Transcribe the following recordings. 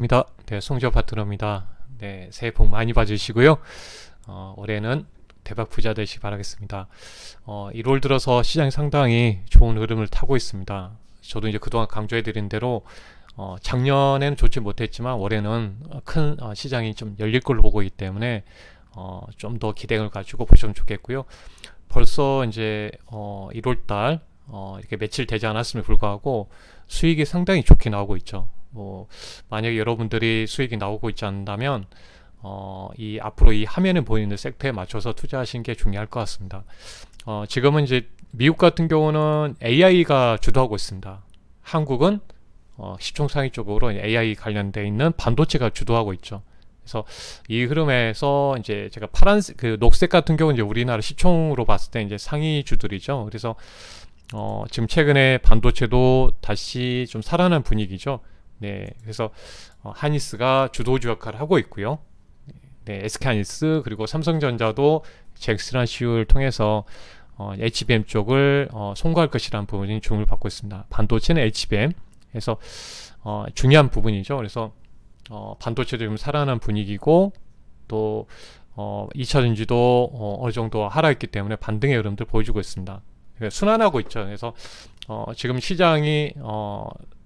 입니다. 네, 송지호 파트너입니다. 네, 새해 복 많이 받으시고요. 올해는 대박 부자 되시기 바라겠습니다. 1월 들어서 시장이 상당히 좋은 흐름을 타고 있습니다. 저도 이제 그동안 강조해드린 대로 작년에는 좋지 못했지만 올해는 큰 시장이 좀 열릴 걸로 보고 있기 때문에 좀 더 기대를 가지고 보시면 좋겠고요. 벌써 이제 1월 달 이렇게 며칠 되지 않았음에 불구하고 수익이 상당히 좋게 나오고 있죠. 만약에 여러분들이 수익이 나오고 있지 않다면 이 앞으로 이 화면에 보이는 섹터에 맞춰서 투자하시는 게 중요할 것 같습니다. 지금은 이제 미국 같은 경우는 AI가 주도하고 있습니다. 한국은 시총상위 쪽으로 AI 관련돼 있는 반도체가 주도하고 있죠. 그래서 이 흐름에서 이제 제가 파란색, 그 녹색 같은 경우는 이제 우리나라 시총으로 봤을 때 이제 상위주들이죠. 그래서 지금 최근에 반도체도 다시 좀 살아난 분위기죠. 네, 그래서 하니스가 주도주 역할을 하고 있고요. 네, SK하니스 그리고 삼성전자도 잭스란시를 통해서 HBM 쪽을 송고할 것이라는 부분이 주목을 받고 있습니다. 반도체는 HBM, 그래서 중요한 부분이죠. 그래서 반도체도 좀 살아난 분위기고 또 2차 전지도 어느 정도 하락했기 때문에 반등의 흐름들 보여주고 있습니다. 순환하고 있죠. 그래서 지금 시장이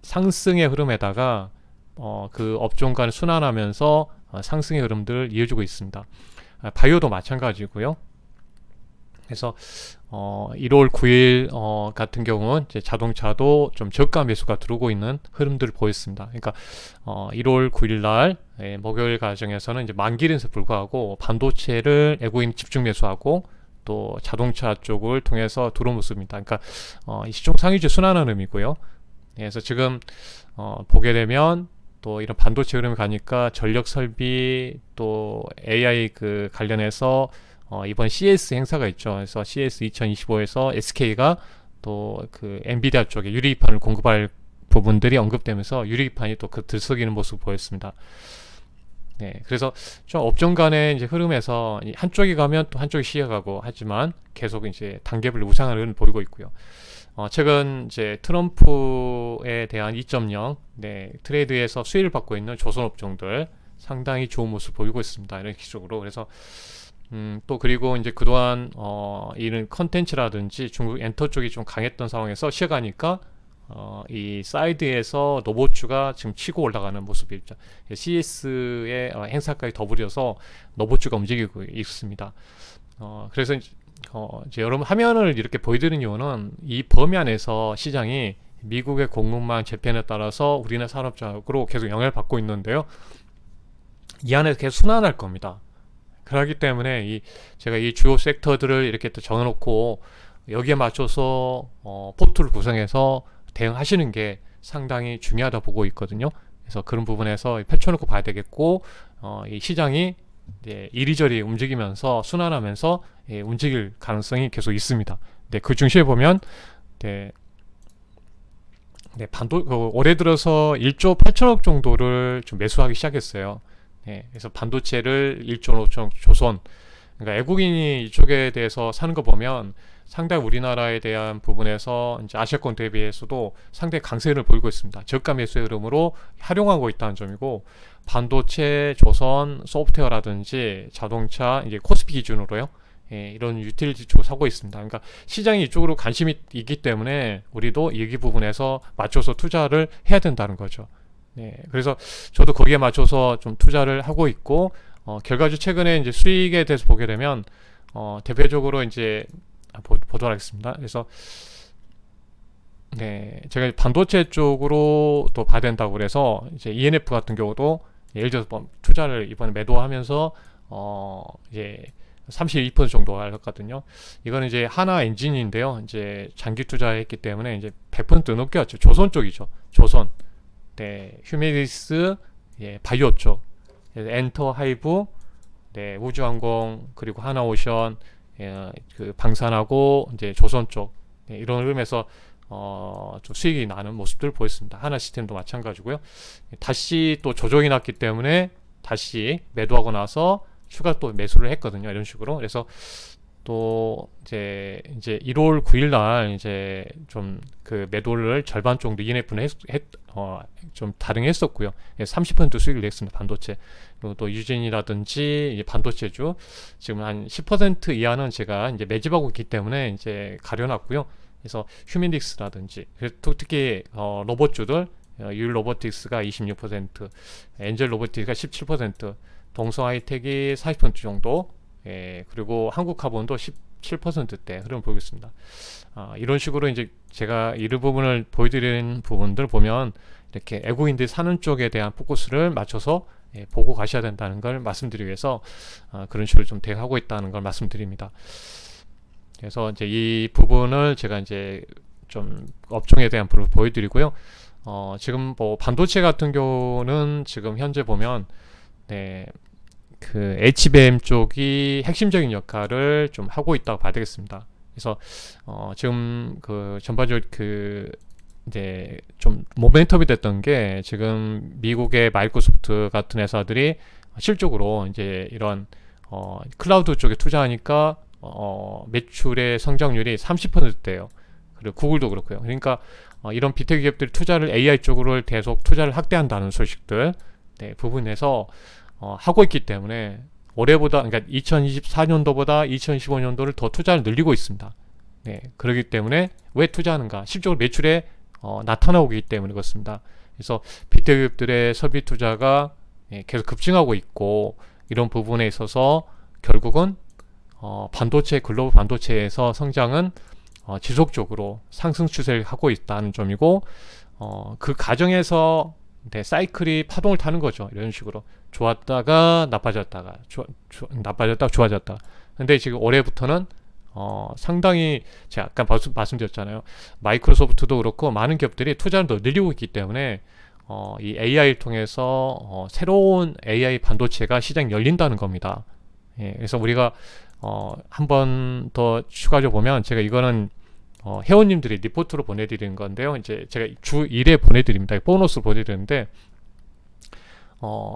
상승의 흐름에다가 그 업종 간 순환하면서 상승의 흐름들을 이어주고 있습니다. 바이오도 마찬가지고요. 그래서 1월 9일 같은 경우는 이제 자동차도 좀 저가 매수가 들어오고 있는 흐름들을 보였습니다. 그러니까 1월 9일 날 목요일 과정에서는 이제 만기일에서 불구하고 반도체를 외국인 집중 매수하고 또 자동차 쪽을 통해서 들어온 모습입니다. 그러니까 이 시총 상위주 순환하는 의미고요. 그래서 지금 보게 되면 또 이런 반도체 흐름이 가니까 전력 설비 또 AI 그 관련해서 이번 CS 행사가 있죠. 그래서 CS 2025에서 SK가 또 그 엔비디아 쪽에 유리기판을 공급할 부분들이 언급되면서 유리기판이 또 그 들썩이는 모습을 보였습니다. 네, 그래서 좀 업종 간의 이제 흐름에서 한쪽이 가면 또 한쪽이 쉬어가고 하지만 계속 이제 단계별 우상하는 흐름을 보이고 있고요. 최근 이제 트럼프에 대한 2.0 네, 트레이드에서 수혜를 받고 있는 조선 업종들 상당히 좋은 모습을 보이고 있습니다. 이런 기적으로. 그래서 또 그리고 이제 그동안 이런 컨텐츠라든지 중국 엔터 쪽이 좀 강했던 상황에서 쉬어가니까 이 사이드에서 노보추가 지금 치고 올라가는 모습이죠. CS의 행사까지 더불여서 노보추가 움직이고 있습니다. 그래서 이제 여러분 화면을 이렇게 보여드리는 이유는 이 범위 안에서 시장이 미국의 공급망 재편에 따라서 우리나라 산업적으로 계속 영향을 받고 있는데요. 이 안에서 계속 순환할 겁니다. 그렇기 때문에 제가 이 주요 섹터들을 이렇게 또 정해놓고 여기에 맞춰서 포트를 구성해서 대응하시는 게 상당히 중요하다 보고 있거든요. 그래서 그런 부분에서 펼쳐놓고 봐야 되겠고 이 시장이 이리저리 움직이면서 순환하면서 움직일 가능성이 계속 있습니다. 그 중심에 보면 올해 들어서 1조 8천억 정도를 좀 매수하기 시작했어요. 그래서 반도체를 1조 5천억 조선, 그러니까 외국인이 이쪽에 대해서 사는 거 보면 상당히 우리나라에 대한 부분에서 이제 아시아권 대비해서도 상당히 강세를 보이고 있습니다. 저가 매수의 흐름으로 활용하고 있다는 점이고, 반도체, 조선, 소프트웨어라든지 자동차, 이제 코스피 기준으로요. 이런 유틸리티 쪽을 사고 있습니다. 그러니까 시장이 이쪽으로 관심이 있기 때문에 우리도 여기 부분에서 맞춰서 투자를 해야 된다는 거죠. 그래서 저도 거기에 맞춰서 좀 투자를 하고 있고, 결과적으로 최근에 이제 수익에 대해서 보게 되면, 대표적으로 이제 보도록 하겠습니다. 그래서, 제가 반도체 쪽으로 또 봐야 된다고 그래서, 이제 ENF 같은 경우도, 예를 들어서 투자를 이번에 매도하면서, 이제 32% 정도 하였거든요. 이거는 이제 하나 엔진인데요. 이제 장기 투자했기 때문에 이제 100% 넘게 왔죠. 조선 쪽이죠. 조선. 휴메디스, 바이오 쪽, 엔터 하이브, 우주항공, 그리고 하나오션, 그 방산하고 이제 조선 쪽, 이런 흐름에서 좀 수익이 나는 모습들을 보였습니다. 하나 시스템도 마찬가지고요. 다시 또 조정이 났기 때문에 다시 매도하고 나서 추가 또 매수를 했거든요. 이런 식으로. 그래서 또 이제 1월 9일 날 이제 좀 그 매도를 절반 정도 ENF는 좀 다등했었고요. 30% 수익을 냈습니다. 반도체. 그리고 또 유진이라든지 이제 반도체주 지금 한 10% 이하는 제가 이제 매집하고 있기 때문에 이제 가려놨고요. 그래서 휴민딕스라든지 특히 로봇주들 유일 로보틱스가 26%, 엔젤 로보틱스가 17%, 동성 하이텍이 40% 정도, 그리고 한국카본도 17%대 흐름을 보이고 있습니다. 이런 식으로 이제 제가 이 부분을 보여드리는 부분들 보면 이렇게 애국인들이 사는 쪽에 대한 포커스를 맞춰서 보고 가셔야 된다는 걸 말씀드리기 위해서 그런 식으로 좀 대응하고 있다는 걸 말씀드립니다. 그래서 이제 이 부분을 제가 이제 좀 업종에 대한 부분을 보여드리고요. 지금 뭐 반도체 같은 경우는 지금 현재 보면 그 HBM 쪽이 핵심적인 역할을 좀 하고 있다고 봐야 되겠습니다. 그래서 지금 그 전반적으로 그 이제 좀 모멘텀이 됐던 게 지금 미국의 마이크로소프트 같은 회사들이 실적으로 이제 이런 클라우드 쪽에 투자하니까 매출의 성장률이 30%대예요. 그리고 구글도 그렇고요. 그러니까 이런 빅테크 기업들이 투자를 AI 쪽으로 계속 투자를 확대한다는 소식들 부분에서 하고 있기 때문에 올해보다, 그러니까 2024년도보다 2025년도를 더 투자를 늘리고 있습니다. 그렇기 때문에 왜 투자하는가? 실적으로 매출에 나타나고 있기 때문에 그렇습니다. 그래서 빅테크 기업들의 설비 투자가 계속 급증하고 있고, 이런 부분에 있어서 결국은 반도체, 글로벌 반도체에서 성장은 지속적으로 상승 추세를 하고 있다는 점이고, 그 과정에서 사이클이 파동을 타는 거죠. 이런 식으로 좋았다가 나빠졌다가 나빠졌다가 좋아졌다. 근데 지금 올해부터는 상당히 제가 아까 말씀드렸잖아요. 마이크로소프트도 그렇고 많은 기업들이 투자를 더 늘리고 있기 때문에 이 AI를 통해서 새로운 AI 반도체가 시장이 열린다는 겁니다. 그래서 우리가 한 번 더 추가적으로 보면, 제가 이거는 회원님들이 리포트로 보내드리는 건데요. 이제 제가 주 1회 보내드립니다. 보너스로 보내드리는데,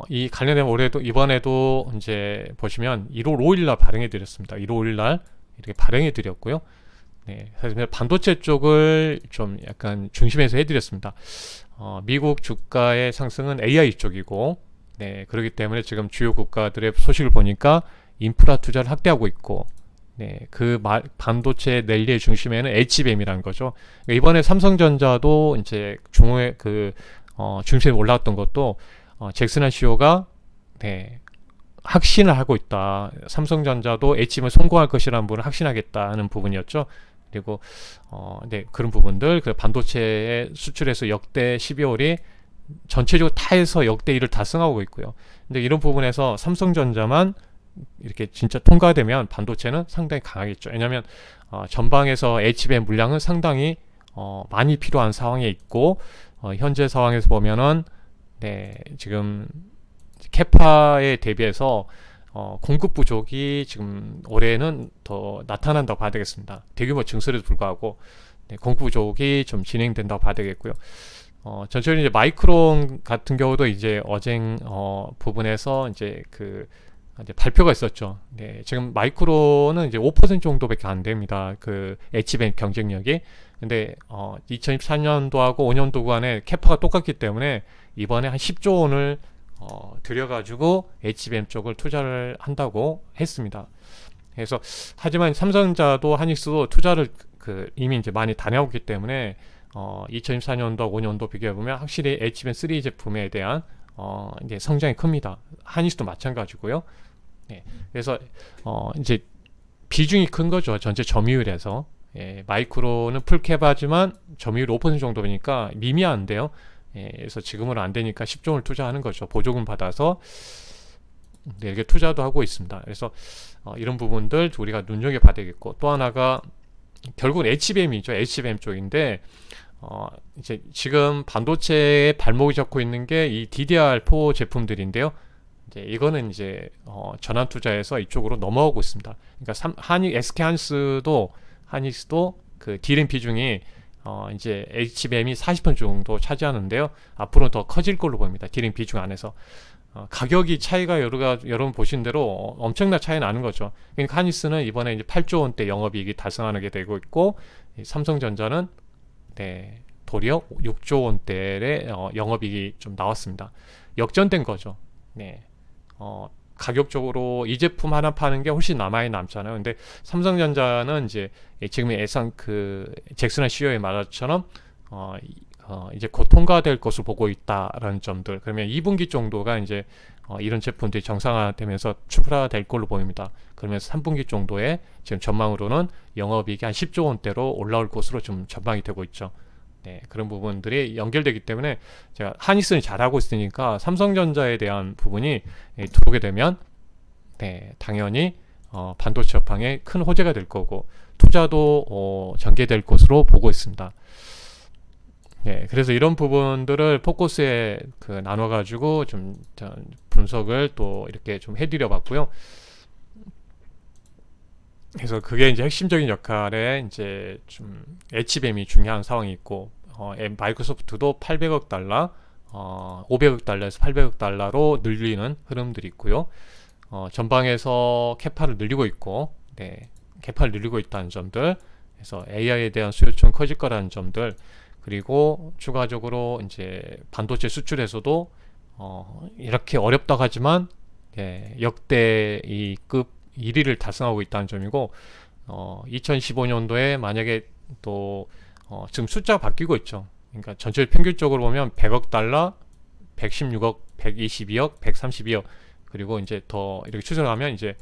이 관련된 올해도, 이번에도 이제 보시면 1월 5일날 발행해드렸습니다. 1월 5일날 이렇게 발행해드렸고요. 사실 반도체 쪽을 좀 약간 중심에서 해드렸습니다. 미국 주가의 상승은 AI 쪽이고, 그렇기 때문에 지금 주요 국가들의 소식을 보니까 인프라 투자를 확대하고 있고, 그 반도체 랠리의 중심에는 HBM이라는 거죠. 이번에 삼성전자도 이제 중후에 중심에 올라왔던 것도 잭슨한 CEO가 확신을 하고 있다. 삼성전자도 HBM을 성공할 것이라는 부분을 확신하겠다는 부분이었죠. 그리고 그런 부분들, 그 반도체의 수출에서 역대 12월이 전체적으로 다 해서 역대 1을 달성하고 있고요. 근데 이런 부분에서 삼성전자만 이렇게 진짜 통과되면 반도체는 상당히 강하겠죠. 왜냐하면 전방에서 HBM 물량은 상당히 많이 필요한 상황에 있고, 현재 상황에서 보면은 지금 캐파에 대비해서 공급 부족이 지금 올해는 더 나타난다고 봐야 되겠습니다. 대규모 증설에도 불구하고 공급 부족이 좀 진행된다고 봐야 되겠고요. 전체적으로 이제 마이크론 같은 경우도 이제 어쟁 부분에서 이제 이제 발표가 있었죠. 지금 마이크론은 이제 5% 정도밖에 안 됩니다. 그 HBM 경쟁력이. 근데 2024년도하고 5년도 구간에 캐파가 똑같기 때문에 이번에 한 10조 원을 들여가지고 HBM 쪽을 투자를 한다고 했습니다. 그래서 하지만 삼성전자도 하닉스도 투자를 이미 이제 많이 다녀오기 때문에 2024년도 5년도 비교해 보면 확실히 HBM3 제품에 대한 이제 성장이 큽니다. 하닉스도 마찬가지고요. 그래서 이제 비중이 큰 거죠. 전체 점유율에서. 마이크로는 풀캡하지만 점유율 5% 정도니까 미미한데요. 그래서 지금은 안 되니까 10조 원을 투자하는 거죠. 보조금 받아서 이렇게 투자도 하고 있습니다. 그래서 이런 부분들 우리가 눈여겨봐야 되겠고, 또 하나가 결국은 HBM이죠. HBM 쪽인데 이제 지금 반도체에 발목이 잡고 있는 게 이 DDR4 제품들인데요. 이제 이거는 이제 전환 투자에서 이쪽으로 넘어오고 있습니다. 그러니까 SK 하닉스도 그 D램 비중이 이제 HBM이 40% 정도 차지하는데요. 앞으로는 더 커질 걸로 보입니다. D램 비중 안에서. 가격이 차이가 여러분 보신 대로 엄청난 차이 나는 거죠. 그러니까 하니스는 이번에 이제 8조 원대 영업이익이 달성하게 되고 있고, 삼성전자는 네, 도리어 6조 원대의 영업이익이 좀 나왔습니다. 역전된 거죠. 네. 가격적으로 이 제품 하나 파는 게 훨씬 남잖아요. 근데 삼성전자는 이제 지금 예상 잭슨한 CEO의 말처럼 이제 곧 통과될 것을 보고 있다라는 점들. 그러면 2분기 정도가 이제 이런 제품들이 정상화되면서 출하될 걸로 보입니다. 그러면서 3분기 정도에 지금 전망으로는 영업이익이 한 10조 원대로 올라올 것으로 좀 전망이 되고 있죠. 네, 그런 부분들이 연결되기 때문에 제가 하니스는 잘하고 있으니까 삼성전자에 대한 부분이 들어오게 되면 네, 당연히 반도체 업황에 큰 호재가 될 거고 투자도 전개될 것으로 보고 있습니다. 네, 그래서 이런 부분들을 포커스에 나눠가지고 좀 분석을 또 이렇게 좀 해드려 봤고요. 그래서 그게 이제 핵심적인 역할에 이제 좀 HBM이 중요한 상황이 있고, 마이크로소프트도 800억 달러, 500억 달러에서 800억 달러로 늘리는 흐름들이 있고요. 전방에서 캐파를 늘리고 있고, 네, 캐파를 늘리고 있다는 점들, 그래서 AI에 대한 수요층 커질 거라는 점들, 그리고 추가적으로 이제 반도체 수출에서도 이렇게 어렵다고 하지만 네, 역대 이급 1위를 달성하고 있다는 점이고 2015년도에 만약에 또 지금 숫자가 바뀌고 있죠. 그러니까 전체 평균적으로 보면 100억 달러, 116억, 122억, 132억 그리고 이제 더 이렇게 추정하면 이제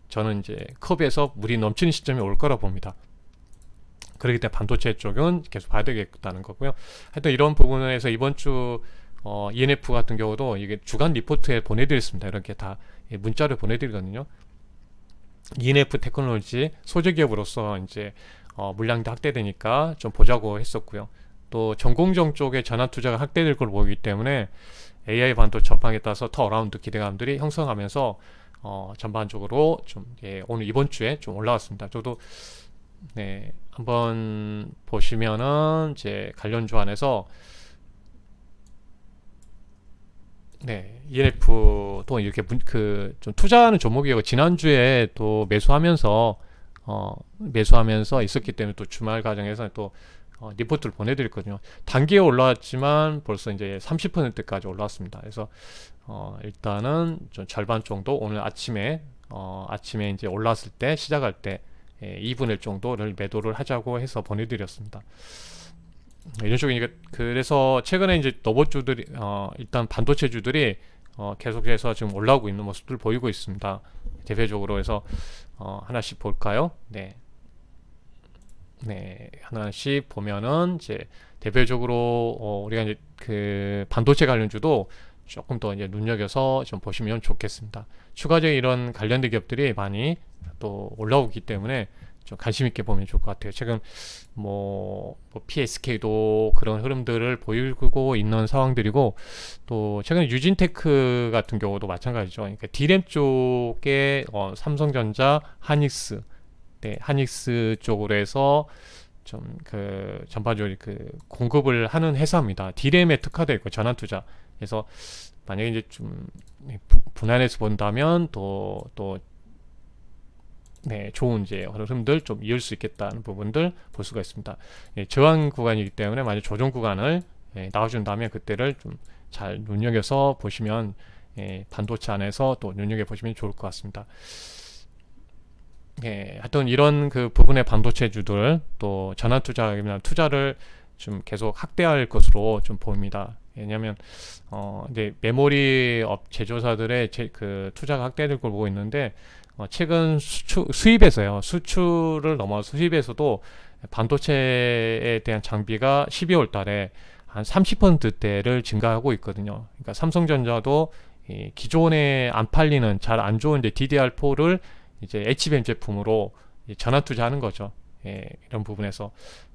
저는 이제 컵에서 물이 넘치는 시점이 올 거라 봅니다. 그렇기 때문에 반도체 쪽은 계속 봐야 되겠다는 거고요. 하여튼 이런 부분에서 이번 주 ENF 같은 경우도 이게 주간 리포트에 보내드렸습니다. 이렇게 다 문자를 보내드리거든요. ENF 테크놀로지 소재 기업으로서 이제 물량도 확대되니까 좀 보자고 했었고요. 또 전공정 쪽에 전환 투자가 확대될 걸 보기 때문에 AI 반도체 접항에 따라서 더 어라운드 기대감들이 형성하면서 전반적으로 좀 오늘 이번 주에 좀 올라왔습니다. 저도 네, 한번 보시면은 이제 관련주 안에서 네, ENF도 이렇게 좀 투자하는 종목이고 지난주에 또 매수하면서 있었기 때문에 또 주말 과정에서 또 리포트를 보내드렸거든요. 단기에 올라왔지만 벌써 이제 30%까지 올라왔습니다. 그래서 일단은 좀 절반 정도 오늘 아침에 이제 올라왔을 때 시작할 때 2분의 1 정도를 매도를 하자고 해서 보내드렸습니다. 이런 식으로 그래서 최근에 이제 로봇주들이 일단 반도체주들이 계속해서 지금 올라오고 있는 모습들을 보이고 있습니다. 대표적으로 해서 하나씩 볼까요? 네, 하나씩 보면은 이제 대표적으로 우리가 이제 그 반도체 관련주도 조금 더 이제 눈여겨서 좀 보시면 좋겠습니다. 추가적인 이런 관련된 기업들이 많이 또 올라오기 때문에 좀 관심 있게 보면 좋을 것 같아요. 최근 PSK도 그런 흐름들을 보이고 있는 상황들이고 또 최근에 유진테크 같은 경우도 마찬가지죠. 그러니까 D램 쪽에 삼성전자, 하닉스, 네, 하닉스 쪽으로 해서 좀 전반적으로 공급을 하는 회사입니다. D램에 특화되어 있고 전환 투자. 그래서 만약에 이제 좀 분할해서 본다면 또 네, 좋은 이제 흐름들 좀 이을 수 있겠다는 부분들 볼 수가 있습니다. 저항 구간이기 때문에 만약 조정 구간을 나와준다면 그때를 좀 잘 눈여겨서 보시면 반도체 안에서 또 눈여겨 보시면 좋을 것 같습니다. 하여튼 이런 부분의 반도체주들 또 전환 투자를 좀 계속 확대할 것으로 좀 보입니다. 왜냐하면 이제 메모리 제조사들의 투자가 확대될 걸 보고 있는데 최근 수입에서요. 수출을 넘어서 수입에서도 반도체에 대한 장비가 12월 달에 한 30%대를 증가하고 있거든요. 그러니까 삼성전자도 기존에 안 팔리는 잘 안 좋은 이제 DDR4를 이제 HBM 제품으로 전환 투자하는 거죠. 이런 부분에서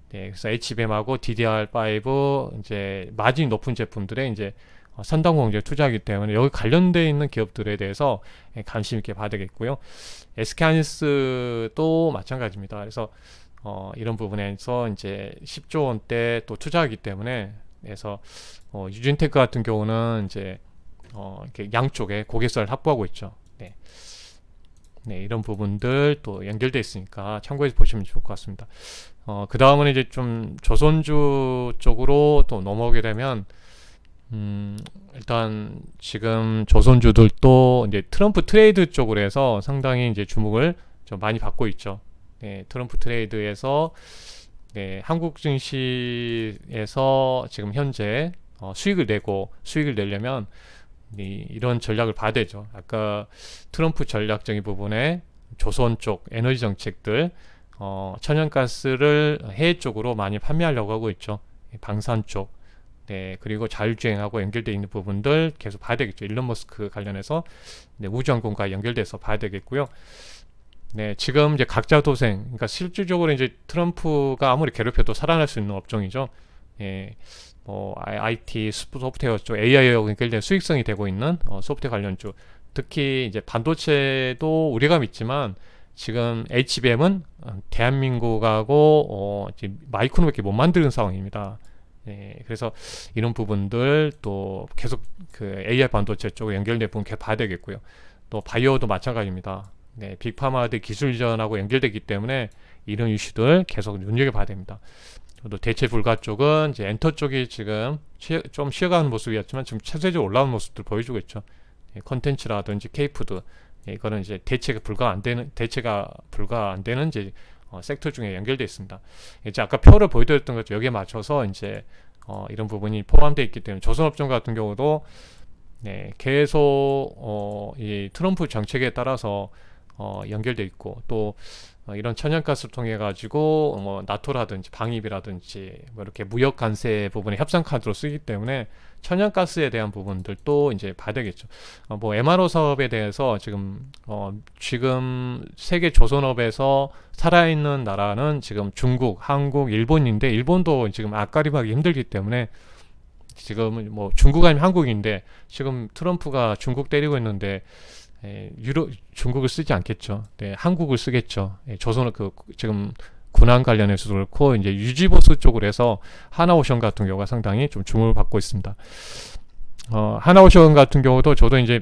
그래서 HBM하고 DDR5 이제 마진이 높은 제품들에 이제 선당 공제에 투자하기 때문에 여기 관련되어 있는 기업들에 대해서 관심 있게 봐야 되겠고요. SK하이닉스도 마찬가지입니다. 그래서 이런 부분에서 이제 10조 원대 또 투자하기 때문에 그래서 유진테크 같은 경우는 이제 이렇게 양쪽에 고객사를 확보하고 있죠. 네. 네, 이런 부분들 또 연결돼 있으니까 참고해서 보시면 좋을 것 같습니다. 그 다음은 이제 좀 조선주 쪽으로 또 넘어오게 되면, 일단 지금 조선주들도 이제 트럼프 트레이드 쪽으로 해서 상당히 이제 주목을 좀 많이 받고 있죠. 네, 트럼프 트레이드에서 네, 한국 증시에서 지금 현재 수익을 내려면 이런 전략을 봐야 되죠. 아까 트럼프 전략적인 부분에 조선 쪽 에너지 정책들, 천연가스를 해외 쪽으로 많이 판매하려고 하고 있죠. 방산 쪽. 네, 그리고 자율주행하고 연결되어 있는 부분들 계속 봐야 되겠죠. 일론 머스크 관련해서 네, 우주항공과 연결돼서 봐야 되겠고요. 네, 지금 이제 각자 도생, 그러니까 실질적으로 이제 트럼프가 아무리 괴롭혀도 살아날 수 있는 업종이죠. 예, IT, 소프트웨어 쪽, AI하고 연결된 수익성이 되고 있는 소프트웨어 관련주. 특히 이제 반도체도 우리가 믿지만 지금 HBM은 대한민국하고 지금 마이크론밖에 못 만드는 상황입니다. 예, 그래서 이런 부분들 또 계속 그 AI 반도체 쪽에 연결된 부분 계속 봐야 되겠고요. 또 바이오도 마찬가지입니다. 네, 빅파마들 기술 이전하고 연결되기 때문에 이런 이슈들 계속 눈여겨봐야 됩니다. 또 대체 불가 쪽은 이제 엔터 쪽이 지금 좀 쉬어가는 모습이었지만 지금 차세적으로 올라오는 모습들 보여주고 있죠. 예, 컨텐츠라든지 K푸드, 예, 이거는 이제 대체가 불가 안 되는 이제 섹터 중에 연결되어 있습니다. 이제 아까 표를 보여드렸던 것죠. 여기에 맞춰서 이제 이런 부분이 포함되어 있기 때문에 조선업종 같은 경우도 네, 계속 이 트럼프 정책에 따라서 연결돼 있고 또 이런 천연가스를 통해 가지고 나토라든지 방위비라든지 뭐 이렇게 무역 관세 부분에 협상 카드로 쓰기 때문에 천연가스에 대한 부분들도 이제 봐야 되겠죠. 뭐 MRO 사업에 대해서 지금 세계 조선업에서 살아있는 나라는 지금 중국, 한국, 일본인데 일본도 지금 앞가림하기 힘들기 때문에 지금은 뭐 중국 아니면 한국인데 지금 트럼프가 중국 때리고 있는데 중국을 쓰지 않겠죠. 네, 한국을 쓰겠죠. 조선은 지금 군안 관련해서도 그렇고 이제 유지보수 쪽으로 해서 하나오션 같은 경우가 상당히 좀 주목을 받고 있습니다. 하나오션 같은 경우도 저도 이제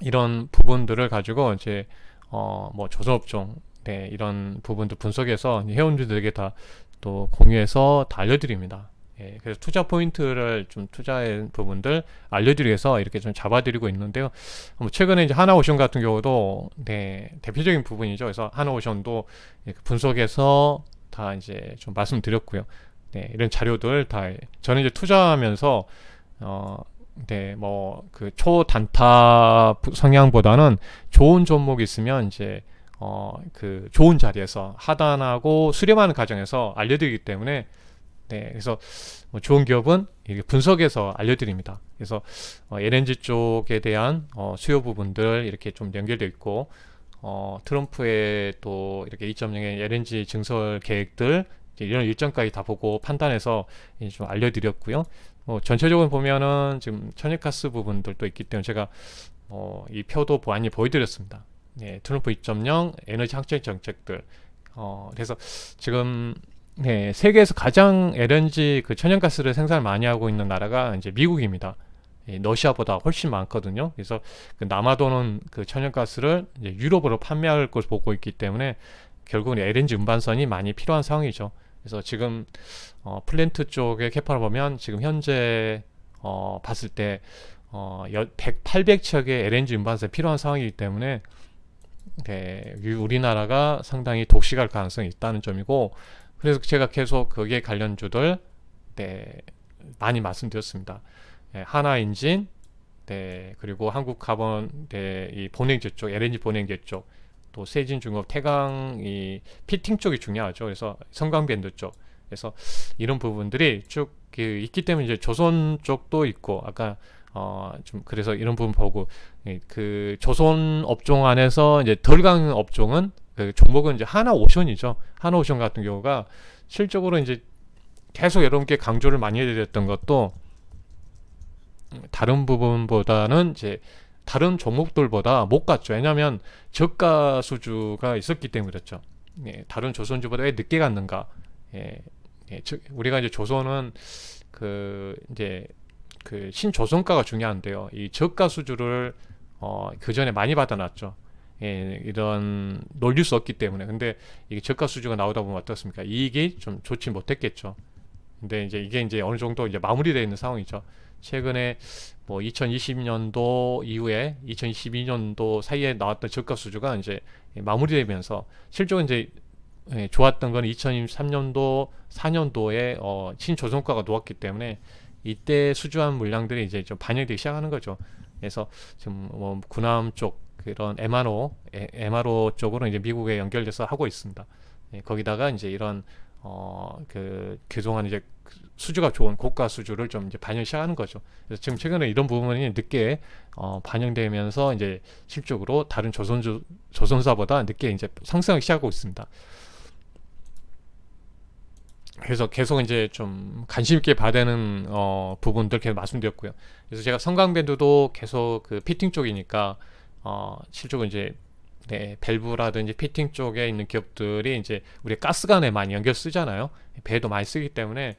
이런 부분들을 가지고 이제 뭐 조선업종 네, 이런 부분도 분석해서 회원들에게 다 또 공유해서 다 알려드립니다. 예, 그래서 투자 포인트를 좀 투자의 부분들 알려드리기 위해서 이렇게 좀 잡아드리고 있는데요. 최근에 이제 하나오션 같은 경우도 네, 대표적인 부분이죠. 그래서 하나오션도 분석해서 다 이제 좀 말씀드렸고요. 네, 이런 자료들 다 저는 이제 투자하면서 네, 뭐 그 초단타 성향보다는 좋은 종목이 있으면 이제 그 좋은 자리에서 하단하고 수렴하는 과정에서 알려드리기 때문에 네, 그래서 좋은 기업은 분석해서 알려드립니다. 그래서 LNG 쪽에 대한 수요 부분들 이렇게 좀 연결되어 있고 트럼프의 또 이렇게 2.0의 LNG 증설 계획들 이런 일정까지 다 보고 판단해서 좀 알려드렸고요. 전체적으로 보면은 지금 천연가스 부분들도 있기 때문에 제가 이 표도 많이 보여드렸습니다. 네, 트럼프 2.0 에너지 확장 정책들. 그래서 지금 네, 세계에서 가장 LNG 그 천연가스를 생산을 많이 하고 있는 나라가 이제 미국입니다. 러시아보다 훨씬 많거든요. 그래서 그 남아도는 그 천연가스를 이제 유럽으로 판매할 것을 보고 있기 때문에 결국은 LNG 운반선이 많이 필요한 상황이죠. 그래서 지금 플랜트 쪽의 캐파를 보면 지금 현재 봤을 때 800척의 LNG 운반선이 필요한 상황이기 때문에 네, 우리나라가 상당히 독식할 가능성이 있다는 점이고 그래서 제가 계속 거기에 관련주들 네, 많이 말씀드렸습니다. 네, 하나엔진 네, 그리고 한국카본 네, 이 본행제 쪽 LNG 본행제 쪽 또 세진중업 태강 이 피팅 쪽이 중요하죠. 그래서 성광밴드 쪽 그래서 이런 부분들이 쭉 있기 때문에 이제 조선 쪽도 있고 아까 좀 그래서 이런 부분 보고 그 조선 업종 안에서 이제 덜 강한 업종은 그 종목은 이제 하나오션이죠. 하나오션 같은 경우가 실적으로 이제 계속 여러분께 강조를 많이 해드렸던 것도 다른 부분보다는 이제 다른 종목들보다 못 갔죠. 왜냐하면 저가 수주가 있었기 때문에 그렇죠. 예, 다른 조선주보다 왜 늦게 갔는가? 우리가 이제 조선은 그 이제 그 신조선가가 중요한데요. 이 저가 수주를 그 전에 많이 받아놨죠. 예, 이런 놀릴 수 없기 때문에. 근데 이게 저가 수주가 나오다 보면 어떻습니까? 이익이 좀 좋지 못했겠죠. 근데 이제 이게 이제 어느 정도 이제 마무리되어 있는 상황이죠. 최근에 뭐 2020년도 이후에 2022년도 사이에 나왔던 저가 수주가 이제 마무리되면서 실적은 이제 좋았던 건 2023년도 4년도에 신조선가가 놓았기 때문에 이때 수주한 물량들이 이제 좀 반영되기 시작하는 거죠. 그래서 지금 뭐 군함 쪽 그런 MRO 쪽으로 이제 미국에 연결돼서 하고 있습니다. 거기다가 이제 이런 그 그동안 이제 수주가 좋은 고가 수주를 좀 이제 반영 시작하는 거죠. 그래서 지금 최근에 이런 부분이 늦게 반영되면서 이제 실적으로 다른 조선사보다 늦게 이제 상승하기 시작하고 있습니다. 그래서 계속 이제 좀 관심 있게 봐야 되는 부분들 계속 말씀드렸고요. 그래서 제가 성강밴드도 계속 그 피팅 쪽이니까 실적은 이제 네, 밸브라든지 피팅 쪽에 있는 기업들이 이제 우리 가스관에 많이 연결 쓰잖아요. 배도 많이 쓰기 때문에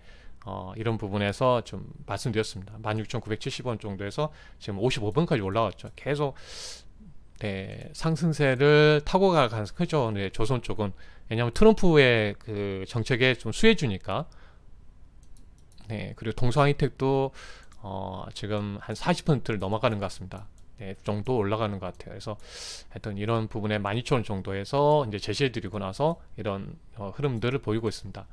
이런 부분에서 좀 말씀드렸습니다. 16,970원 정도에서 지금 55번까지 올라왔죠. 계속 네, 상승세를 타고 갈 가능성이 크죠. 네, 조선 쪽은. 왜냐하면 트럼프의 그 정책에 좀 수혜주니까. 네, 그리고 동서항이텍도 지금 한 40%를 넘어가는 것 같습니다. 네, 정도 올라가는 것 같아요. 그래서 하여튼 이런 부분에 12,000원 정도에서 이제 제시해드리고 나서 이런 흐름들을 보이고 있습니다.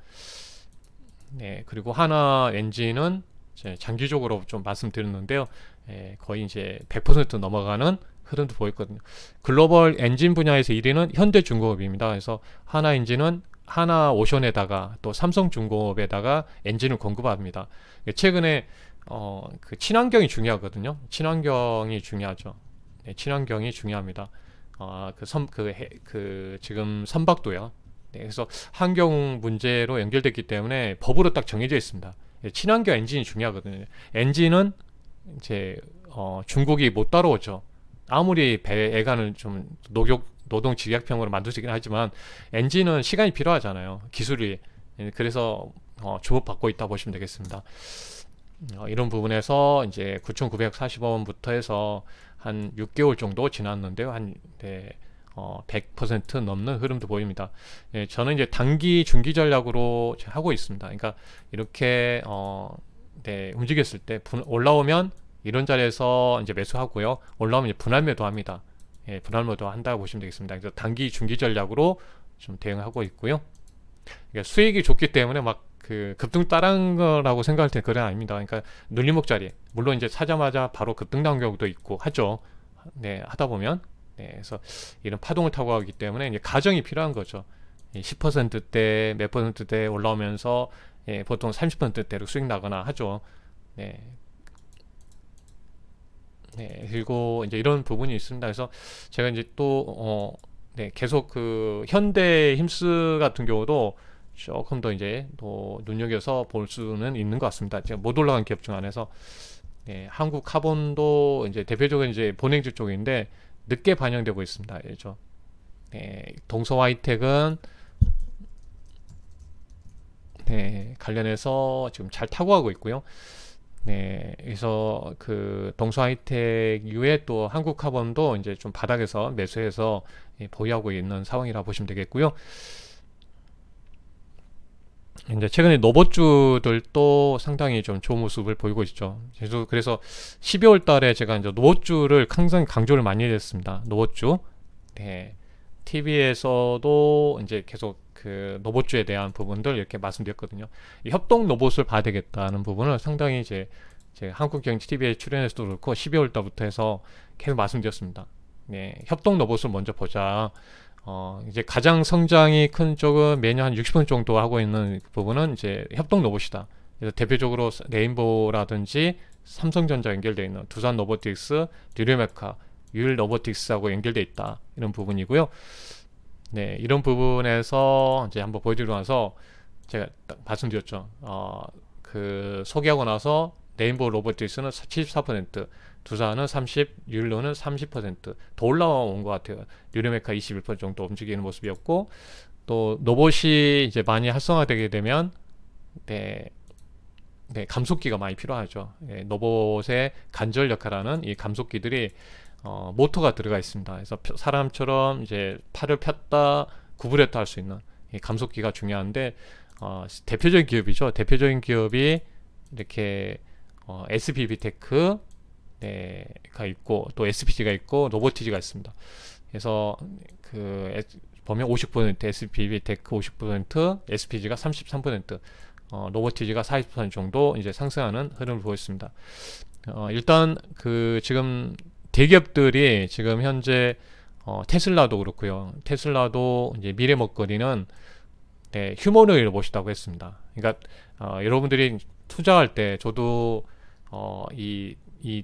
네, 그리고 하나 엔진은 이제 장기적으로 좀 말씀드렸는데요. 거의 이제 100% 넘어가는 흐름도 보였거든요. 글로벌 엔진 분야에서 1위는 현대중공업입니다. 그래서 하나 엔진은 하나 오션에다가 또 삼성중공업에다가 엔진을 공급합니다. 최근에 그 친환경이 중요하거든요. 친환경이 중요하죠. 네, 친환경이 중요합니다. 지금 선박도요. 네, 그래서 환경 문제로 연결됐기 때문에 법으로 딱 정해져 있습니다. 친환경 엔진이 중요하거든요. 엔진은 이제 중국이 못 따라오죠. 아무리 배관을 좀 노동 직약평으로 만들어지긴 하지만 엔진은 시간이 필요하잖아요. 기술이. 그래서 주목받고 있다 보시면 되겠습니다. 이런 부분에서 이제 9,940원부터 해서 한 6개월 정도 지났는데요. 한 100% 넘는 흐름도 보입니다. 저는 이제 단기 중기 전략으로 하고 있습니다. 그러니까 이렇게 움직였을 때 올라오면 이런 자리에서 이제 매수하고요. 올라오면 이제 분할 매도합니다. 분할 매도 한다고 보시면 되겠습니다. 그래서 단기 중기 전략으로 좀 대응하고 있고요. 그러니까 수익이 좋기 때문에 막 그 급등 따라한 거라고 생각할 때 그건 아닙니다. 그러니까 눌림목 자리, 물론 이제 사자마자 바로 급등 나온 경우도 있고 하죠. 네, 하다 보면. 네, 그래서 이런 파동을 타고 가기 때문에 이제 가정이 필요한 거죠. 10%대 몇 %대 올라오면서 보통 30%대로 수익 나거나 하죠. 네. 네, 그리고 이제 이런 부분이 있습니다. 그래서 제가 이제 또 계속 그 현대 힘스 같은 경우도 조금 더 이제 또 눈여겨서 볼 수는 있는 것 같습니다. 제가 못 올라간 기업 중 안에서 한국 카본도 이제 대표적인 이제 본행주 쪽인데 늦게 반영되고 있습니다. 그렇죠? 동서와이텍은 관련해서 지금 잘 타고 가고 있고요. 네, 그래서 그 동서하이텍 이후에 또 한국카본도 이제 좀 바닥에서 매수해서 보유하고 있는 상황이라 보시면 되겠고요. 이제 최근에 노봇주들도 상당히 좀 좋은 모습을 보이고 있죠. 그래서 12월 달에 제가 이제 노봇주를 항상 강조를 많이 했습니다. 노봇주. 네. TV에서도 이제 계속 그 노봇주에 대한 부분들 이렇게 말씀드렸거든요. 이 협동 노봇을 봐야 되겠다는 부분을 상당히 이제 한국경제 TV에 출연해서도 그렇고 12월 달부터 해서 계속 말씀드렸습니다. 네, 협동 로봇을 먼저 보자. 이제 가장 성장이 큰 쪽은 매년 한 60% 정도 하고 있는 부분은 이제 협동 로봇이다. 그래서 대표적으로 레인보우라든지 삼성전자 연결되어 있는 두산 로보틱스, 뉴레메카, 유일 로보틱스하고 연결되어 있다. 이런 부분이고요. 네, 이런 부분에서 이제 한번 보여드리고 나서 제가 딱 말씀드렸죠. 그 소개하고 나서 레인보우 로보틱스는 74%, 두산은 30, 유일로는 30%더 올라온 것 같아요. 뉴레메카 21% 정도 움직이는 모습이었고, 또 로봇이 이제 많이 활성화되게 되면 네, 감속기가 많이 필요하죠. 예, 로봇의 관절 역할하는 이 감속기들이 모터가 들어가 있습니다. 그래서 사람처럼 이제 팔을 폈다 구부렸다 할 수 있는 이 감속기가 중요한데 대표적인 기업이죠. 대표적인 기업이 이렇게 SBB 테크 가 있고 또 SPG가 있고 로보티지가 있습니다. 그래서 보면 50% SBB 테크 50% SPG가 33% 로보티지가 40% 정도 이제 상승하는 흐름을 보였습니다. 일단 지금 대기업들이 지금 현재 테슬라도 그렇고요. 테슬라도 이제 미래 먹거리는 휴머노id 로봇이라고 했습니다. 그러니까 여러분들이 투자할 때 저도 이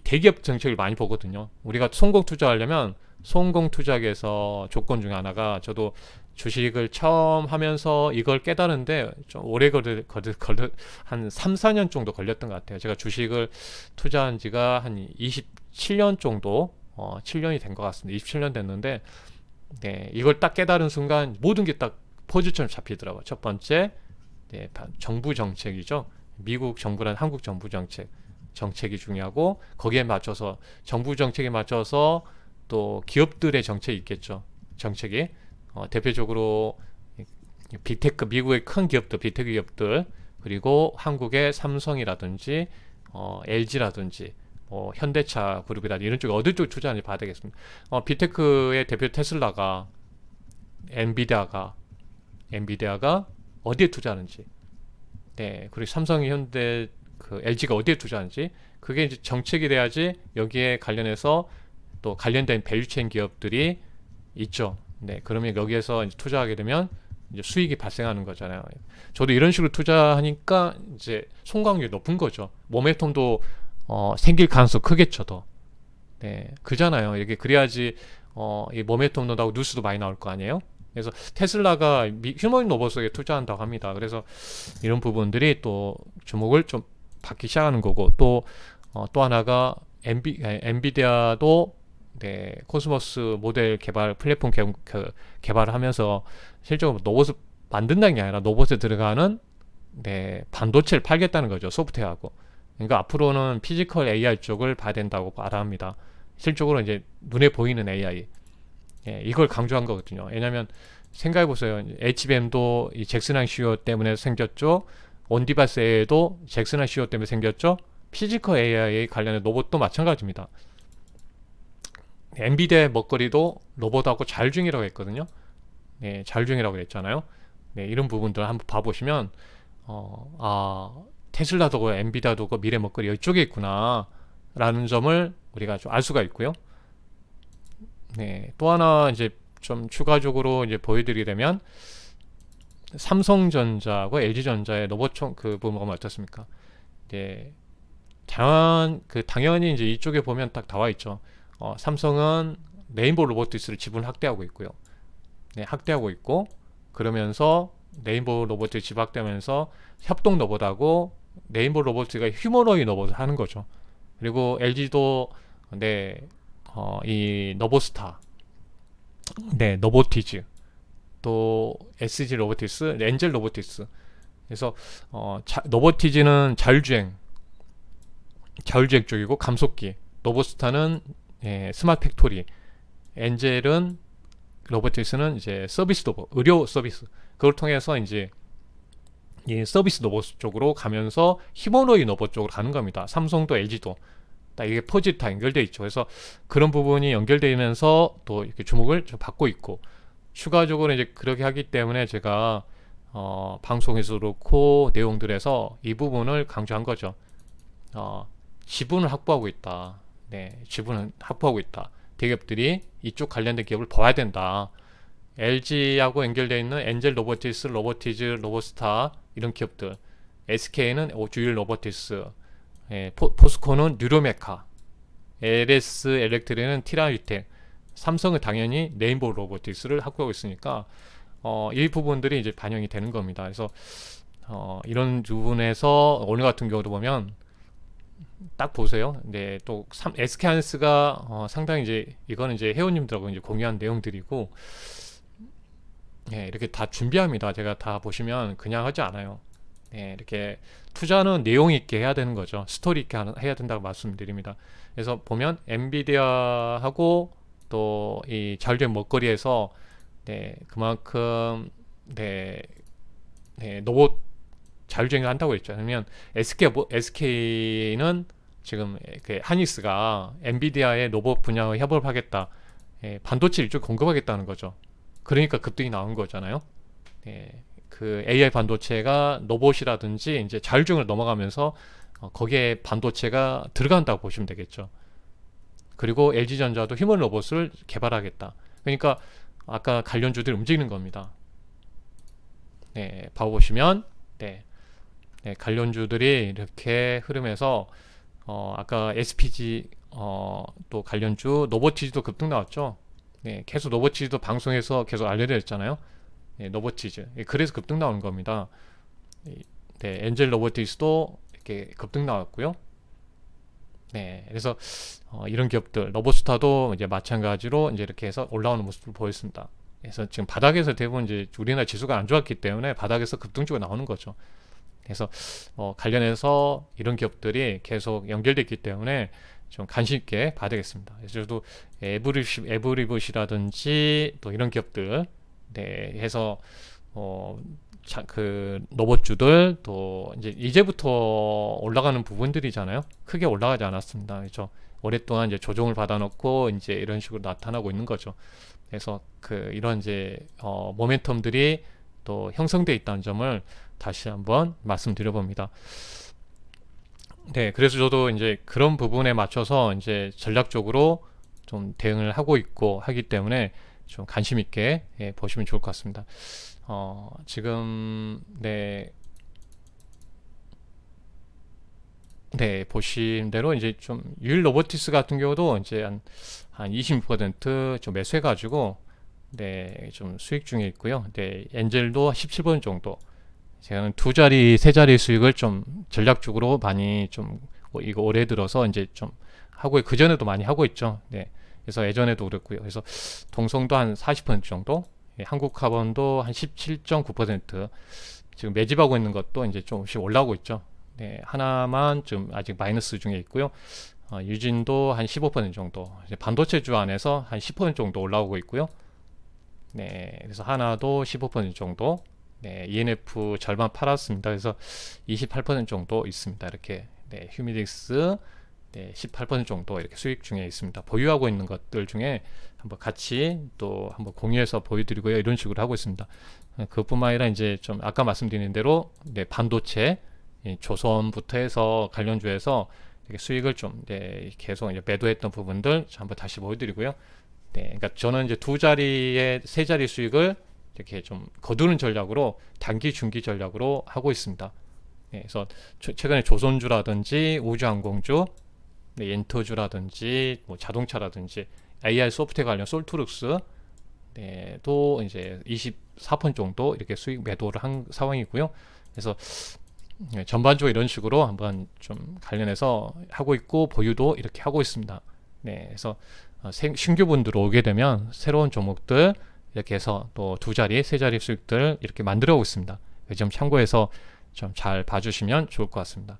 대기업 정책을 많이 보거든요. 우리가 송공 투자하려면 송공 투자에서 조건 중에 하나가 저도 주식을 처음 하면서 이걸 깨달은데 좀 오래 한 3, 4년 정도 걸렸던 것 같아요. 제가 주식을 투자한 지가 한 27년 정도 7년이 된 것 같습니다. 27년 됐는데 이걸 딱 깨달은 순간 모든 게 딱 포즈처럼 잡히더라고요. 첫 번째 정부 정책이죠. 미국 정부란 한국 정부 정책이 중요하고 거기에 맞춰서 정부 정책에 맞춰서 또 기업들의 정책이 있겠죠. 정책이 대표적으로 빅테크 미국의 큰 기업들 빅테크 기업들 그리고 한국의 삼성이라든지 LG라든지 현대차 그룹이라든지 이런 쪽에 어느 쪽 투자하는지 봐야 되겠습니다. 빅테크의 대표 테슬라가 엔비디아가 어디에 투자하는지 그리고 삼성이 현대 LG가 어디에 투자하는지 그게 이제 정책이 돼야지 여기에 관련해서 또 관련된 밸류체인 기업들이 있죠. 그러면 여기에서 이제 투자하게 되면 이제 수익이 발생하는 거잖아요. 저도 이런 식으로 투자하니까 이제 송광률이 높은 거죠. 모멘텀도 생길 가능성 크겠죠, 더. 그잖아요. 이게 그래야지 이 모멘텀 논다고 뉴스도 많이 나올 거 아니에요. 그래서 테슬라가 휴머노id 로봇에 투자한다고 합니다. 그래서 이런 부분들이 또 주목을 좀 받기 시작하는 거고 또 하나가 엔비디아도 코스모스 모델 개발 플랫폼 개발을 하면서 실제로 로봇을 만든다는 게 아니라 로봇에 들어가는 반도체를 팔겠다는 거죠. 소프트웨어하고. 그러니까 앞으로는 피지컬 AI 쪽을 봐야 된다고 말합니다. 실적으로 이제 눈에 보이는 AI 이걸 강조한 거거든요. 왜냐하면 생각해 보세요. HBM도 이 잭슨왕 CEO 때문에 생겼죠. 온디바스 AI도 잭슨왕 CEO 때문에 생겼죠. 피지컬 AI 관련된 로봇도 마찬가지입니다. 엔비디아의 먹거리도 로봇하고 자율주행이라고 했거든요. 자율주행이라고 했잖아요. 이런 부분들 한번 봐보시면 테슬라도 엔비디아도 미래 먹거리 이쪽에 있구나 라는 점을 우리가 좀 알 수가 있고요. 또 하나 이제 좀 추가적으로 이제 보여드리려면 삼성전자하고 LG전자의 로봇총 부분은 어떻습니까? 당연히 이제 이쪽에 보면 딱 나와 있죠. 삼성은 레인보우 로보틱스를 지분 확대하고 있고요. 확대하고 있고 그러면서 레인보우 로보틱 지분 확대하면서 협동 로봇하고 레인보우 로보틱가 휴머노id 로봇을 하는 거죠. 그리고 LG도 이 노보스타, 노보티즈, 또 SG 로보틱스, 엔젤 로보틱스. 그래서 노보티즈는 자율주행 쪽이고 감속기, 노보스타는 스마트 팩토리, 엔젤은 로보틱스는 이제 서비스 로봇, 의료 서비스. 그걸 통해서 이제 이 서비스 로봇 쪽으로 가면서 휴머노id 로봇 쪽으로 가는 겁니다. 삼성도 LG도 딱 이게 포지 다 연결돼 있죠. 그래서 그런 부분이 연결되면서 또 이렇게 주목을 좀 받고 있고 추가적으로 이제 그렇게 하기 때문에 제가 방송에서 그렇고 내용들에서 이 부분을 강조한 거죠. 지분을 확보하고 있다. 지분을 확보하고 있다. 대기업들이 이쪽 관련된 기업을 봐야 된다. LG하고 연결되어 있는 엔젤 로보틱스, 로보티즈, 로보스타 이런 기업들, SK는 주일 로보틱스, 포스코는 뉴로메카, LS 엘렉트릭은 티라유텍, 삼성은 당연히 레인보우 로보틱스를 확보하고 있으니까 이 부분들이 이제 반영이 되는 겁니다. 그래서 이런 부분에서 오늘 같은 경우도 보면 딱 보세요. 또 SK하이닉스가 상당히 이제 이거는 이제 회원님들하고 이제 공유한 내용들이고 이렇게 다 준비합니다. 제가 다 보시면 그냥 하지 않아요. 네, 이렇게 투자는 내용 있게 해야 되는 거죠. 스토리 있게 해야 된다고 말씀드립니다. 그래서 보면 엔비디아하고 또 이 자율주행 먹거리에서 네, 그만큼 네, 네, 로봇 자율주행을 한다고 했죠. 그러면 SK는 지금 그 하니스가 엔비디아의 로봇 분야의 협업을 하겠다. 예, 반도체 일종 공급하겠다는 거죠. 그러니까 급등이 나온 거잖아요. 예, 그 AI 반도체가 로봇이라든지 이제 자율주행을 넘어가면서 거기에 반도체가 들어간다고 보시면 되겠죠. 그리고 LG전자도 휴먼 로봇을 개발하겠다. 그러니까 아까 관련주들이 움직이는 겁니다. 네, 봐보시면 네, 네, 관련주들이 이렇게 흐름에서 아까 SPG 또 관련주 노보티즈도 급등 나왔죠. 네, 계속 노보티즈도 방송에서 계속 알려드렸잖아요. 네, 노보티즈. 그래서 급등 나오는 겁니다. 네, 엔젤 로보티스도 이렇게 급등 나왔고요. 네, 그래서 이런 기업들 로보스타도 이제 마찬가지로 이제 이렇게 해서 올라오는 모습을 보였습니다. 그래서 지금 바닥에서 대부분 이제 우리나라 지수가 안 좋았기 때문에 바닥에서 급등주가 나오는 거죠. 그래서 관련해서 이런 기업들이 계속 연결됐기 때문에 좀 관심 있게 봐야 되겠습니다. 그래서 저도 에브리봇이라든지 또 이런 기업들 네, 해서 그 로봇주들 또 이제부터 올라가는 부분들이잖아요. 크게 올라가지 않았습니다. 그렇죠. 오랫동안 이제 조정을 받아놓고 이제 이런 식으로 나타나고 있는 거죠. 그래서 그 이런 이제 모멘텀들이 또 형성돼 있다는 점을 다시 한번 말씀드려 봅니다. 네, 그래서 저도 이제 그런 부분에 맞춰서 이제 전략적으로 좀 대응을 하고 있고 하기 때문에 좀 관심 있게 보시면 좋을 것 같습니다. 지금 네, 보신 대로 이제 좀 유일 로보티스 같은 경우도 이제 한 26%좀 매수해가지고 네, 좀 수익 중에 있고요. 네, 엔젤도 17% 정도. 제가 두 자리, 세 자리 수익을 좀 전략적으로 많이 좀 이거 올해 들어서 이제 좀 하고 그 전에도 많이 하고 있죠. 네, 그래서 예전에도 그랬고요. 그래서 동성도 한 40% 정도, 예, 한국카본도 한 17.9% 지금 매집하고 있는 것도 이제 조금씩 올라오고 있죠. 네, 하나만 좀 아직 마이너스 중에 있고요. 유진도 한 15% 정도, 이제 반도체주 안에서 한 10% 정도 올라오고 있고요. 네, 그래서 하나도 15% 정도, 네, ENF 절반 팔았습니다. 그래서 28% 정도 있습니다. 이렇게 네, 휴미딕스 네, 18% 정도 이렇게 수익 중에 있습니다. 보유하고 있는 것들 중에 한번 같이 또 한번 공유해서 보여드리고요. 이런 식으로 하고 있습니다. 그것뿐만 아니라 이제 좀 아까 말씀드린 대로 네, 반도체 조선부터 해서 관련주에서 수익을 좀 네, 계속 이제 매도했던 부분들 한번 다시 보여드리고요. 네, 그러니까 저는 이제 두 자리의 세 자리 수익을 이렇게 좀 거두는 전략으로 단기, 중기 전략으로 하고 있습니다. 네, 그래서 최근에 조선주라든지 우주항공주, 네, 엔터주라든지 뭐 자동차라든지 AI 소프트웨어 관련 솔트룩스 네, 또 이제 24% 정도 이렇게 수익 매도를 한 상황이고요. 그래서 네, 전반적으로 이런 식으로 한번 좀 관련해서 하고 있고 보유도 이렇게 하고 있습니다. 네, 그래서 신규분들 오게 되면 새로운 종목들 이렇게 해서 또 두 자리, 세 자리 수익들 이렇게 만들어 오고 있습니다. 그 점 참고해서 좀 잘 봐주시면 좋을 것 같습니다.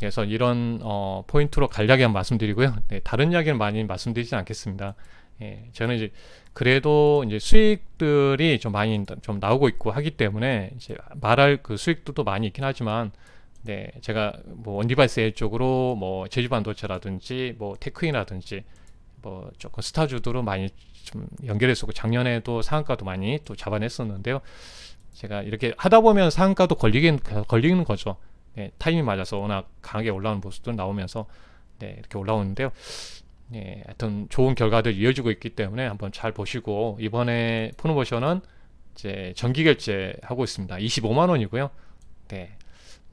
그래서 이런 포인트로 간략히 한번 말씀드리고요. 네, 다른 이야기는 많이 말씀드리진 않겠습니다. 예, 저는 이제 그래도 이제 수익들이 좀 많이 좀 나오고 있고 하기 때문에 이제 말할 그 수익도 많이 있긴 하지만 네, 제가 뭐 원디바이스 쪽으로 뭐 제주반도체라든지 뭐 테크인이라든지 뭐 조금 스타주도로 많이 좀 연결했었고 작년에도 상한가도 많이 또 잡아냈었는데요. 제가 이렇게 하다 보면 상한가도 걸리는 거죠. 네, 타이밍 맞아서 워낙 강하게 올라오는 모습도 나오면서 네, 이렇게 올라오는데요. 네, 하여튼 좋은 결과들 이어지고 있기 때문에 한번 잘 보시고 이번에 프로모션은 이제 정기 결제 하고 있습니다. 25만 원이고요. 네,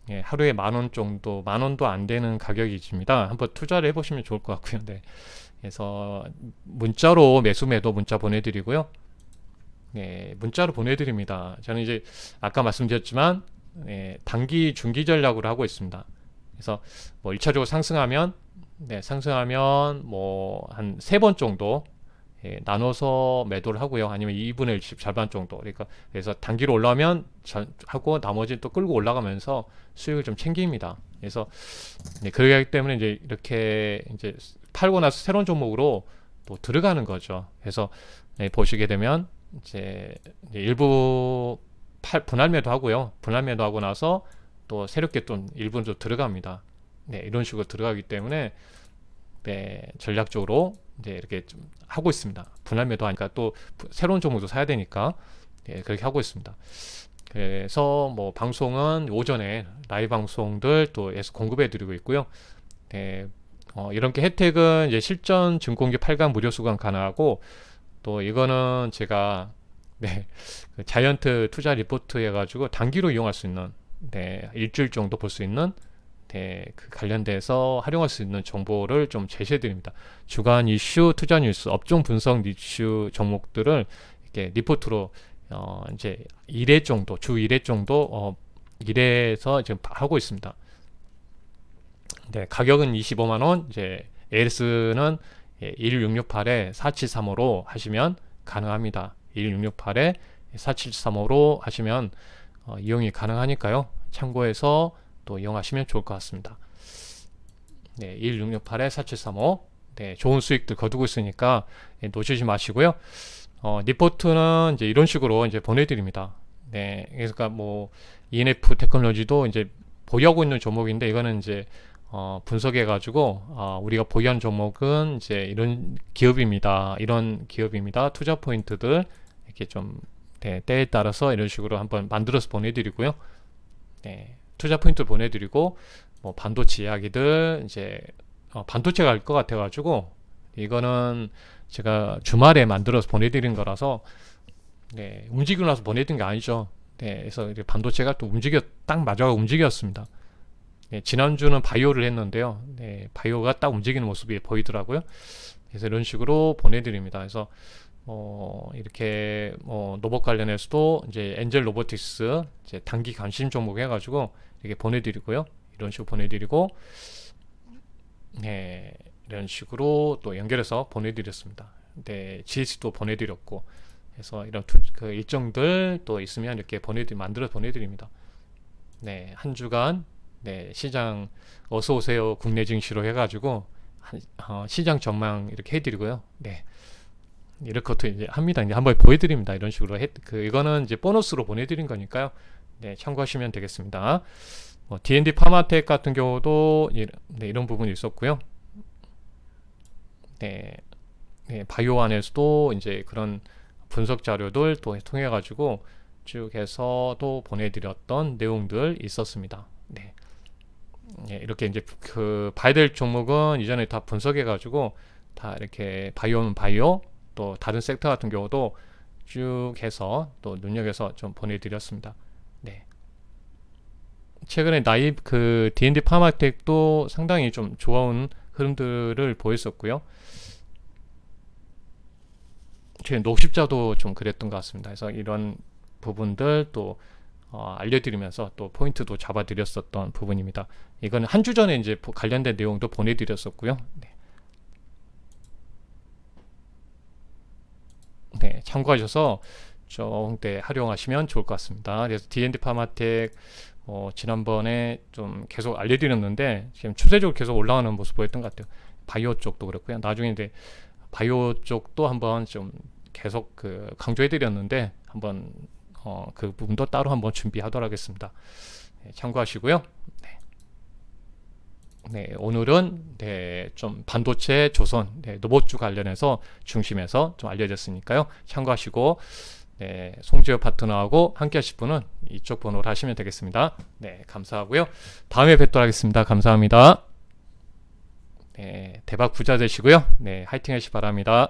예, 하루에 10,000원 정도, 10,000원도 안 되는 가격이집니다. 한번 투자를 해보시면 좋을 것 같고요. 네, 그래서 문자로 매수 매도 문자 보내드리고요. 네, 문자로 보내드립니다. 저는 이제 아까 말씀드렸지만 단기, 중기 전략으로 하고 있습니다. 그래서 뭐 1차적으로 상승하면 뭐 한 3번 정도 나눠서 매도를 하고요. 아니면 2분의 1씩 절반 정도. 그러니까 그래서 단기로 올라오면 하고 나머지는 또 끌고 올라가면서 수익을 좀 챙깁니다. 그래서 그러기 때문에 이제 이렇게 이제 팔고 나서 새로운 종목으로 또 들어가는 거죠. 그래서 보시게 되면 이제 일부 분할 매도 하고요. 분할 매도 하고 나서 또 새롭게 또 일부는 들어갑니다. 이런 식으로 들어가기 때문에 전략적으로 이제 이렇게 좀 하고 있습니다. 분할 매도 하니까 또 새로운 종목도 사야 되니까 그렇게 하고 있습니다. 그래서 뭐 방송은 오전에 라이브 방송들 또 공급해 드리고 있고요. 이렇게 혜택은 이제 실전 증권기 8강 무료 수강 가능하고, 또 이거는 제가 그 자이언트 투자 리포트 해가지고 단기로 이용할 수 있는 일주일 정도 볼 수 있는 그 관련돼서 활용할 수 있는 정보를 좀 제시해 드립니다. 주간 이슈, 투자 뉴스, 업종 분석 이슈 종목들을 이렇게 리포트로 이제 1회 정도, 주 1회 정도 1회에서 지금 하고 있습니다. 가격은 25만원, 이제 AS는 11668에 4735로 하시면 가능합니다. 11668에 4735로 하시면 이용이 가능하니까요. 참고해서 또 이용하시면 좋을 것 같습니다. 11668에 4735. 좋은 수익들 거두고 있으니까 놓치지 마시고요. 리포트는 이제 이런 식으로 이제 보내드립니다. 그러니까 뭐 ENF 테크놀로지도 이제 보유하고 있는 종목인데, 이거는 이제 분석해 가지고 우리가 보유한 종목은 이제 이런 기업입니다. 이런 기업입니다. 투자 포인트들 이렇게 좀 때에 따라서 이런 식으로 한번 만들어서 보내드리고요. 투자 포인트 보내드리고, 뭐 반도체 이야기들 이제 반도체가 알 것 같아가지고 이거는 제가 주말에 만들어서 보내드린 거라서 움직이고 나서 보내드린 게 아니죠. 그래서 반도체가 또 딱 맞아가 움직였습니다. 지난주는 바이오를 했는데요. 바이오가 딱 움직이는 모습이 보이더라고요. 그래서 이런 식으로 보내드립니다. 그래서 이렇게 로봇 관련해서도 이제 엔젤 로보틱스 이제 단기 관심 종목 해가지고 이렇게 보내드리고요. 이런 식으로 보내드리고, 이런 식으로 또 연결해서 보내드렸습니다. GS도 보내드렸고, 그래서 이런 그 일정들 또 있으면 이렇게 만들어 보내드립니다. 한 주간 시장 어서 오세요 국내 증시로 해가지고 시장 전망 이렇게 해드리고요. 이렇게 것도 이제 합니다. 이제 한번 보여드립니다. 이런 식으로 이거는 이제 보너스로 보내드린 거니까요. 참고하시면 되겠습니다. D&D 파마텍 같은 경우도 이런 부분이 있었고요. 바이오 안에서도 이제 그런 분석 자료들 또 통해 가지고 쭉 해서 또 보내드렸던 내용들 있었습니다. 이렇게 이제 그 봐야 될 종목은 이전에 다 분석해 가지고 다 이렇게 바이오는 바이오, 또 다른 섹터 같은 경우도 쭉 해서 또 눈여겨서 좀 보내드렸습니다. 최근에 그 D&D 파마텍도 상당히 좀 좋은 흐름들을 보였었고요. 제 녹십자도 좀 그랬던 것 같습니다. 그래서 이런 부분들 또 알려드리면서 또 포인트도 잡아드렸었던 부분입니다. 이건 한 주 전에 이제 관련된 내용도 보내드렸었고요. 참고하셔서 좀 활용하시면 좋을 것 같습니다. 그래서 D&D 파마텍 지난번에 좀 계속 알려드렸는데 지금 추세적으로 계속 올라가는 모습 보였던 것 같아요. 바이오 쪽도 그렇고요. 나중에 이제 바이오 쪽도 한번 좀 계속 강조해드렸는데 한번 그 부분도 따로 한번 준비하도록 하겠습니다. 참고하시고요. 오늘은 좀 반도체, 조선, 로봇주 관련해서 중심에서 좀 알려졌으니까요. 참고하시고 송지효 파트너하고 함께 하실 분은 이쪽 번호로 하시면 되겠습니다. 감사하고요. 다음에 뵙도록 하겠습니다. 감사합니다. 대박 부자 되시고요. 화이팅 하시기 바랍니다.